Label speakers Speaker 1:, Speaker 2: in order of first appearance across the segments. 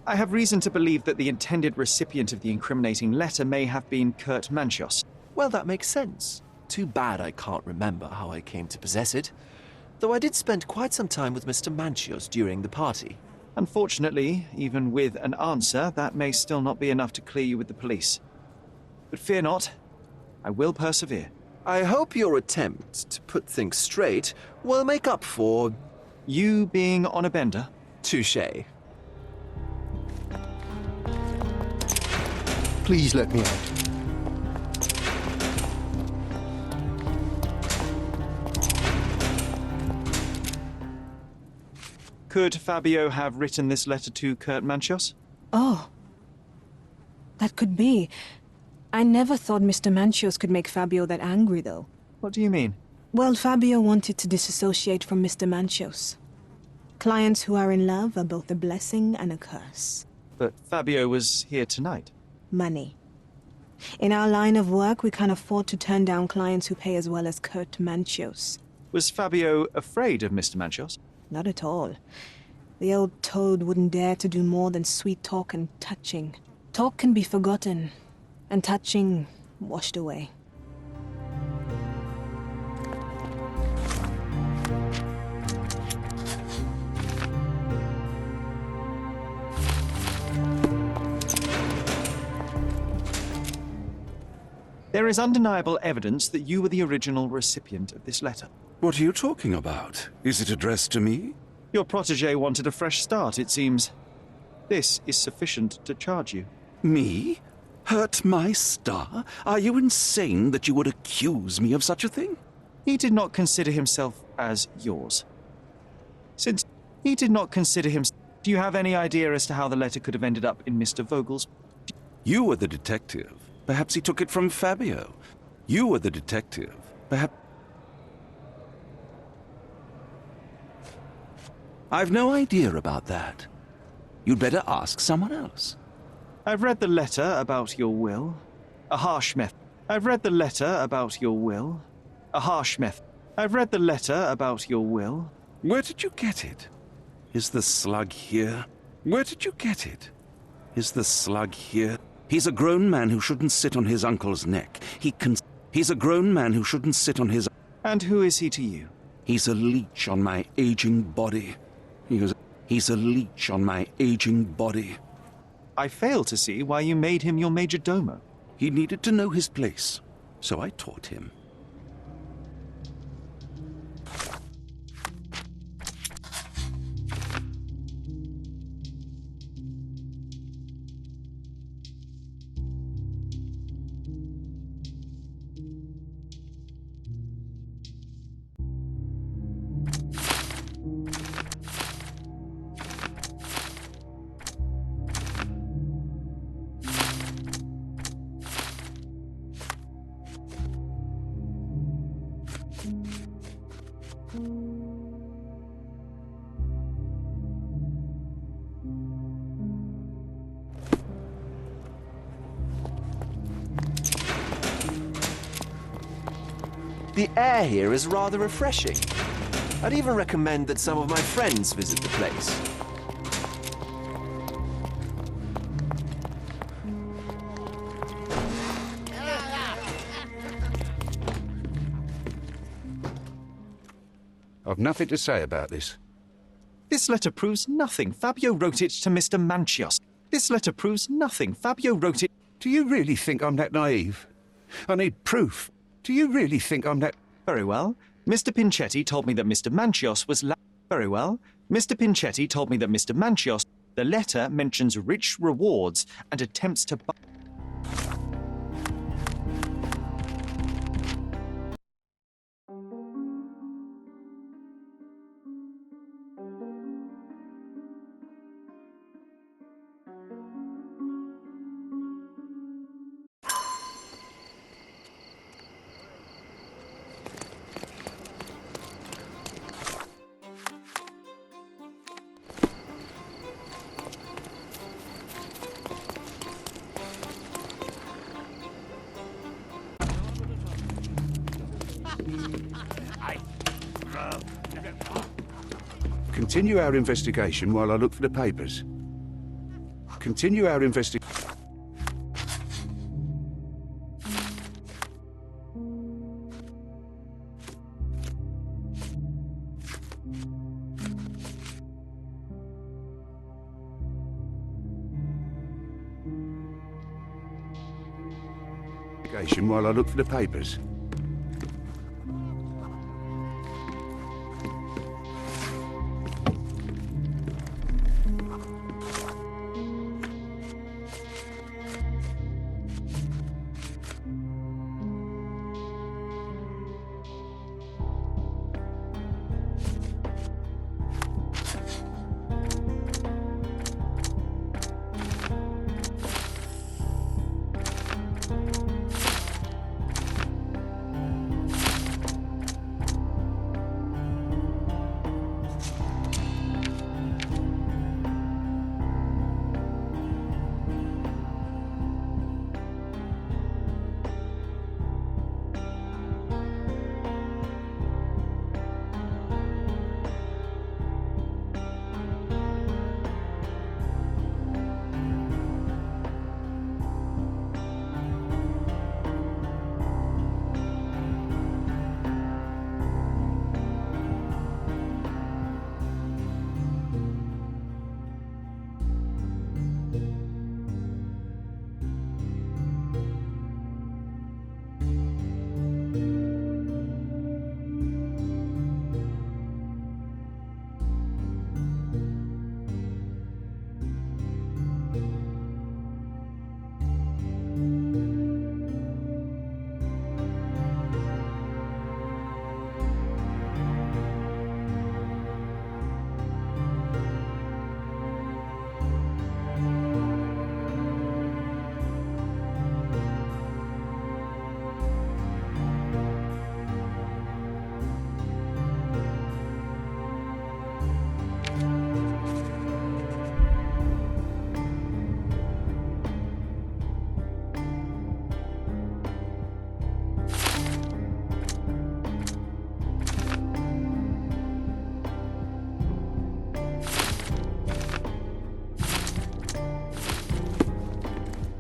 Speaker 1: I have reason to believe that the intended recipient of the incriminating letter may have been Kurt Manchos.
Speaker 2: Well, that makes sense. Too bad I can't remember how I came to possess it. Though I did spend quite some time with Mr. Manchios during the party.
Speaker 1: Unfortunately, even with an answer, that may still not be enough to clear you with the police. But fear not, I will persevere.
Speaker 2: I hope your attempt to put things straight will make up for...
Speaker 1: You being on a bender?
Speaker 2: touché.
Speaker 3: Please let me out.
Speaker 1: Could Fabio have written this letter to Kurt Manchos?
Speaker 4: Oh. That could be. I never thought Mr. Manchos could make Fabio that angry, though.
Speaker 1: What do you mean?
Speaker 4: Well, Fabio wanted to disassociate from Mr. Manchos. Clients who are in love are both a blessing and a curse.
Speaker 1: But Fabio was here tonight.
Speaker 4: Money. In our line of work, we can't afford to turn down clients who pay as well as Kurt Manchos.
Speaker 1: Was Fabio afraid of Mr. Manchos?
Speaker 4: Not at all. The old toad wouldn't dare to do more than sweet talk and touching. Talk can be forgotten, and touching washed away.
Speaker 1: There is undeniable evidence that you were the original recipient of this letter.
Speaker 5: What are you talking about? Is it addressed to me?
Speaker 1: Your protégé wanted a fresh start, it seems. This is sufficient to charge you.
Speaker 5: Me? Hurt my star? Are you insane that you would accuse me of such a thing?
Speaker 1: He did not consider himself as yours. Since he did not consider himself, do you have any idea as to how the letter could have ended up in Mr. Vogel's?
Speaker 5: You were the detective. Perhaps he took it from Fabio. You were the detective. Perhaps... I've no idea about that. You'd better ask someone else.
Speaker 1: I've read the letter about your will. A harsh method. I've read the letter about your will. A harsh method. I've read the letter about your will.
Speaker 5: Where did you get it? Is the slug here? Where did you get it? Is the slug here? He's a grown man who shouldn't sit on his uncle's neck. He's a grown man who shouldn't sit on his...
Speaker 1: And who is he to you?
Speaker 5: He's a leech on my aging body. He's a leech on my aging body.
Speaker 1: I fail to see why you made him your major domo.
Speaker 5: He needed to know his place, so I taught him.
Speaker 2: The air here is rather refreshing. I'd even recommend that some of my friends visit the place.
Speaker 6: I've nothing to say about this.
Speaker 1: This letter proves nothing. Fabio wrote it to Mr. Manchios. This letter proves nothing. Fabio wrote it...
Speaker 6: Do you really think I'm that naive? I need proof. Do you really think I'm that...
Speaker 1: Very well. Mr. Pinchetti told me that Mr. Manchios was... Very well. Mr. Pinchetti told me that Mr. Manchios... The letter mentions rich rewards and attempts to...
Speaker 6: Continue our investigation while I look for the papers. Continue our investigation. While I look for the papers.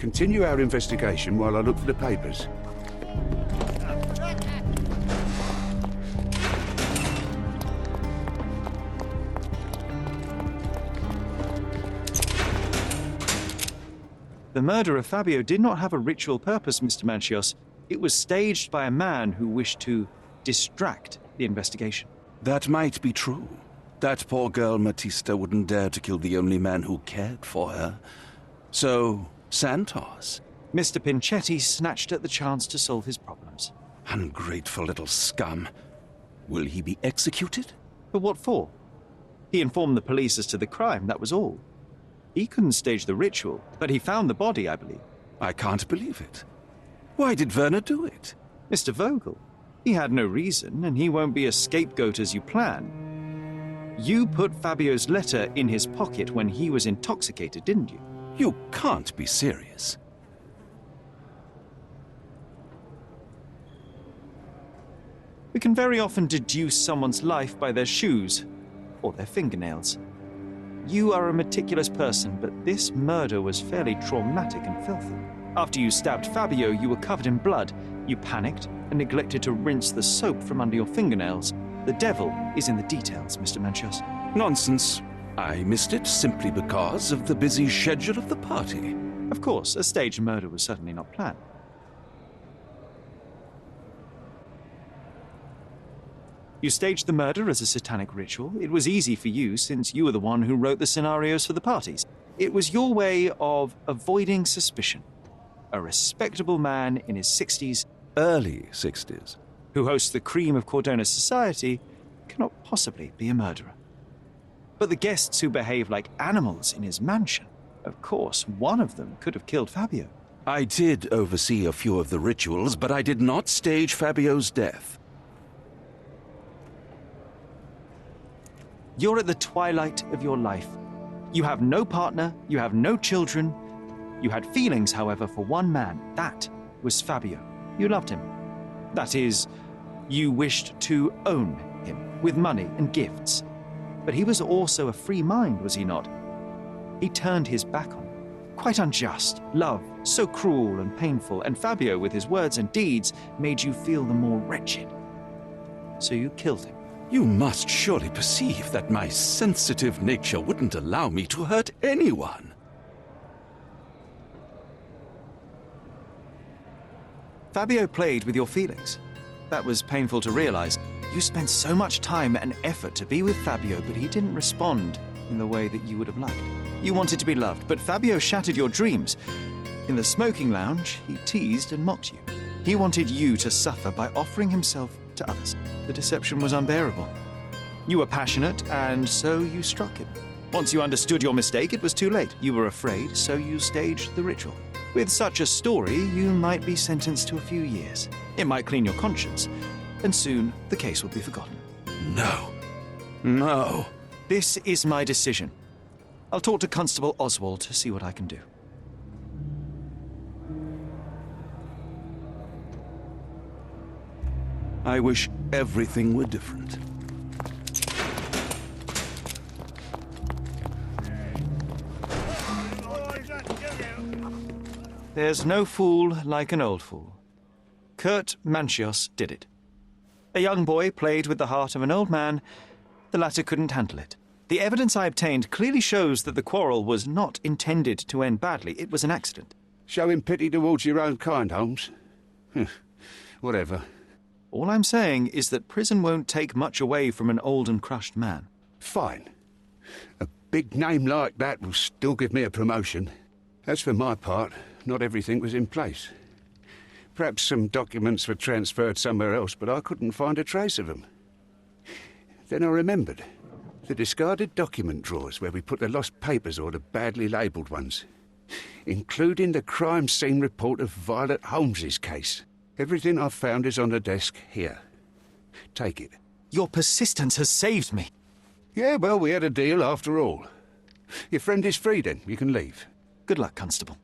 Speaker 6: Continue our investigation while I look for the papers.
Speaker 1: The murder of Fabio did not have a ritual purpose, Mr. Manchios. It was staged by a man who wished to distract the investigation.
Speaker 5: That might be true. That poor girl Matista wouldn't dare to kill the only man who cared for her. So, Santos.
Speaker 1: Mr. Pinchetti snatched at the chance to solve his problems.
Speaker 5: Ungrateful little scum. Will he be executed?
Speaker 1: But what for? He informed the police as to the crime, that was all. He couldn't stage the ritual, but he found the body, I believe.
Speaker 5: I can't believe it. Why did Werner do it?
Speaker 1: Mr. Vogel. He had no reason, and he won't be a scapegoat as you plan. You put Fabio's letter in his pocket when he was intoxicated, didn't you?
Speaker 5: You can't be serious.
Speaker 1: We can very often deduce someone's life by their shoes or their fingernails. You are a meticulous person, but this murder was fairly traumatic and filthy. After you stabbed Fabio, you were covered in blood. You panicked and neglected to rinse the soap from under your fingernails. The devil is in the details, Mr. Manchios.
Speaker 5: Nonsense. I missed it simply because of the busy schedule of the party.
Speaker 1: Of course, a staged murder was certainly not planned. You staged the murder as a satanic ritual. It was easy for you since you were the one who wrote the scenarios for the parties. It was your way of avoiding suspicion. A respectable man in his 60s,
Speaker 5: Early 60s.
Speaker 1: who hosts the cream of Cordona society, cannot possibly be a murderer. But the guests who behave like animals in his mansion, of course, one of them could have killed Fabio.
Speaker 5: I did oversee a few of the rituals, but I did not stage Fabio's death.
Speaker 1: You're at the twilight of your life. You have no partner, you have no children. You had feelings, however, for one man. That was Fabio. You loved him. That is, you wished to own him with money and gifts. But he was also a free mind, was he not? He turned his back on you. Quite unjust. Love, so cruel and painful, and Fabio, with his words and deeds, made you feel the more wretched. So you killed him.
Speaker 5: You must surely perceive that my sensitive nature wouldn't allow me to hurt anyone.
Speaker 1: Fabio played with your feelings. That was painful to realize. You spent so much time and effort to be with Fabio, but he didn't respond in the way that you would have liked. You wanted to be loved, but Fabio shattered your dreams. In the smoking lounge, he teased and mocked you. He wanted you to suffer by offering himself to others. The deception was unbearable. You were passionate, and so you struck him. Once you understood your mistake, it was too late. You were afraid, so you staged the ritual. With such a story, you might be sentenced to a few years. It might clean your conscience, and soon the case will be forgotten.
Speaker 5: No. No.
Speaker 1: This is my decision. I'll talk to Constable Oswald to see what I can do.
Speaker 5: I wish everything were different.
Speaker 1: There's no fool like an old fool. Kurt Manchios did it. A young boy played with the heart of an old man. The latter couldn't handle it. The evidence I obtained clearly shows that the quarrel was not intended to end badly. It was an accident.
Speaker 6: Showing pity towards your own kind, Holmes. Whatever.
Speaker 1: All I'm saying is that prison won't take much away from an old and crushed man.
Speaker 6: Fine. A big name like that will still give me a promotion. As for my part, not everything was in place. Perhaps some documents were transferred somewhere else, but I couldn't find a trace of them. Then I remembered. The discarded document drawers where we put the lost papers or the badly labelled ones. Including the crime scene report of Violet Holmes's case. Everything I've found is on the desk here. Take it.
Speaker 1: Your persistence has saved me.
Speaker 6: Yeah, well, we had a deal after all. Your friend is free then. You can leave.
Speaker 1: Good luck, Constable.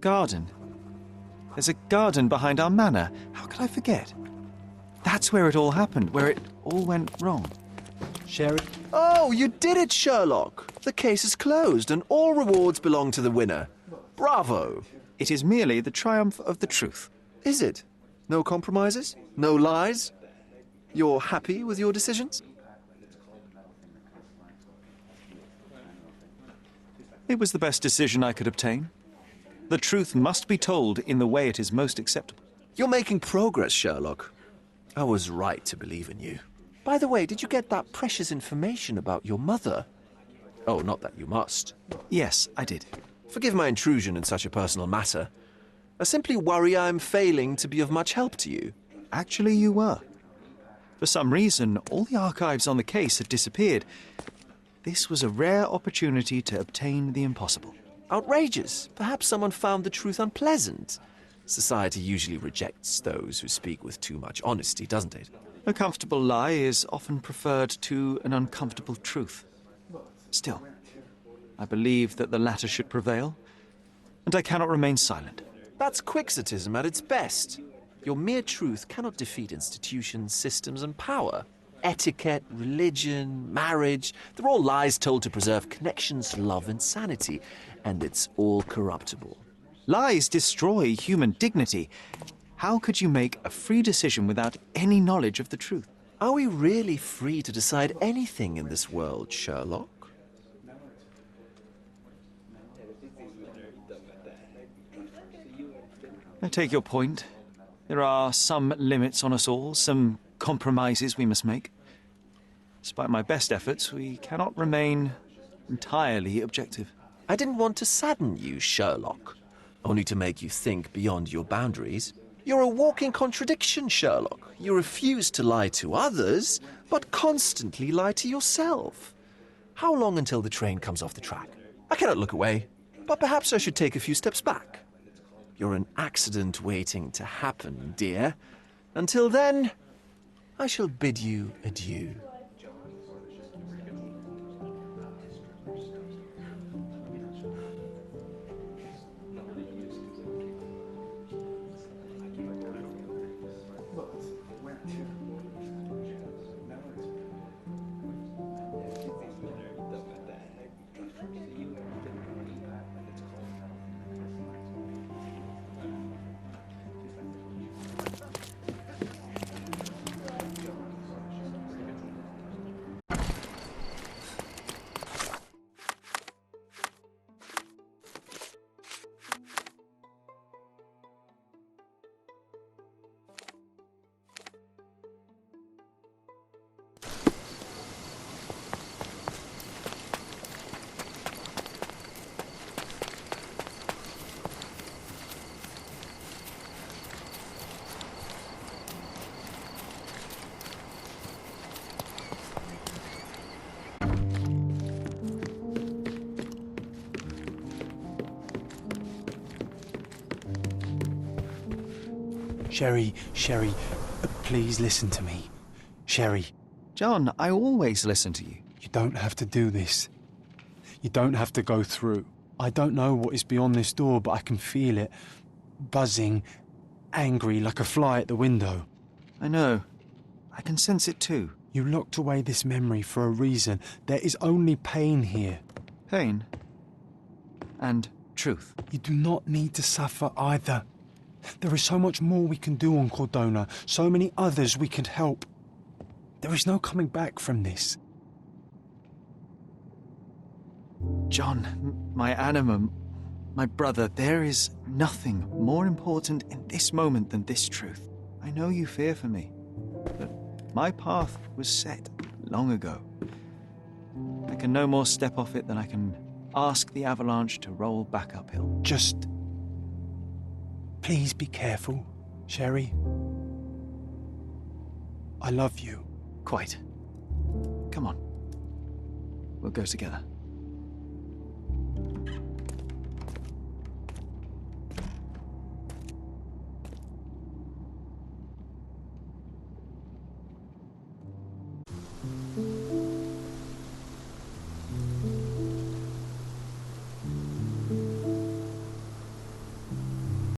Speaker 1: Garden. There's a garden behind our manor. How could I forget? That's where it all happened, where it all went wrong.
Speaker 2: Sheriff? Oh, you did it, Sherlock! The case is closed and all rewards belong to the winner. Bravo!
Speaker 1: It is merely the triumph of the truth.
Speaker 2: Is it? No compromises? No lies? You're happy with your decisions?
Speaker 1: It was the best decision I could obtain. The truth must be told in the way it is most acceptable.
Speaker 2: You're making progress, Sherlock. I was right to believe in you. By the way, did you get that precious information about your mother? Oh, not that you must.
Speaker 1: Yes, I did.
Speaker 2: Forgive my intrusion in such a personal matter. I simply worry I'm failing to be of much help to you.
Speaker 1: Actually, you were. For some reason, all the archives on the case had disappeared. This was a rare opportunity to obtain the impossible.
Speaker 2: Outrageous. Perhaps someone found the truth unpleasant. Society usually rejects those who speak with too much honesty, doesn't it?
Speaker 1: A comfortable lie is often preferred to an uncomfortable truth. Still, I believe that the latter should prevail, and I cannot remain silent.
Speaker 2: That's quixotism at its best. Your mere truth cannot defeat institutions, systems, and power. Etiquette, religion, marriage, they're all lies told to preserve connections, love, and sanity. And it's all corruptible.
Speaker 1: Lies destroy human dignity. How could you make a free decision without any knowledge of the truth?
Speaker 2: Are we really free to decide anything in this world, Sherlock?
Speaker 1: I take your point. There are some limits on us all, some compromises we must make. Despite my best efforts, we cannot remain entirely objective.
Speaker 2: I didn't want to sadden you, Sherlock, only to make you think beyond your boundaries. You're a walking contradiction, Sherlock. You refuse to lie to others, but constantly lie to yourself. How long until the train comes off the track? I cannot look away, but perhaps I should take a few steps back. You're an accident waiting to happen, dear. Until then, I shall bid you adieu.
Speaker 3: Sherry, please listen to me. Sherry,
Speaker 1: John, I always listen to you.
Speaker 3: you don't have to do this. You don't have to go through. I don't know what is beyond this door, but I can feel it. Buzzing, angry, like a fly at the window.
Speaker 1: I know. I can sense it too.
Speaker 3: You locked away this memory for a reason. There is only pain here.
Speaker 1: Pain. And truth.
Speaker 3: You do not need to suffer either. There is so much more we can do on Cordona, so many others we can help. There is no coming back from this.
Speaker 1: John, my anima, my brother, there is nothing more important in this moment than this truth. I know you fear for me, but my path was set long ago. I can no more step off it than I can ask the avalanche to roll back uphill.
Speaker 3: Just... please be careful, Sherry. I love you.
Speaker 1: Quite. Come on. We'll go together.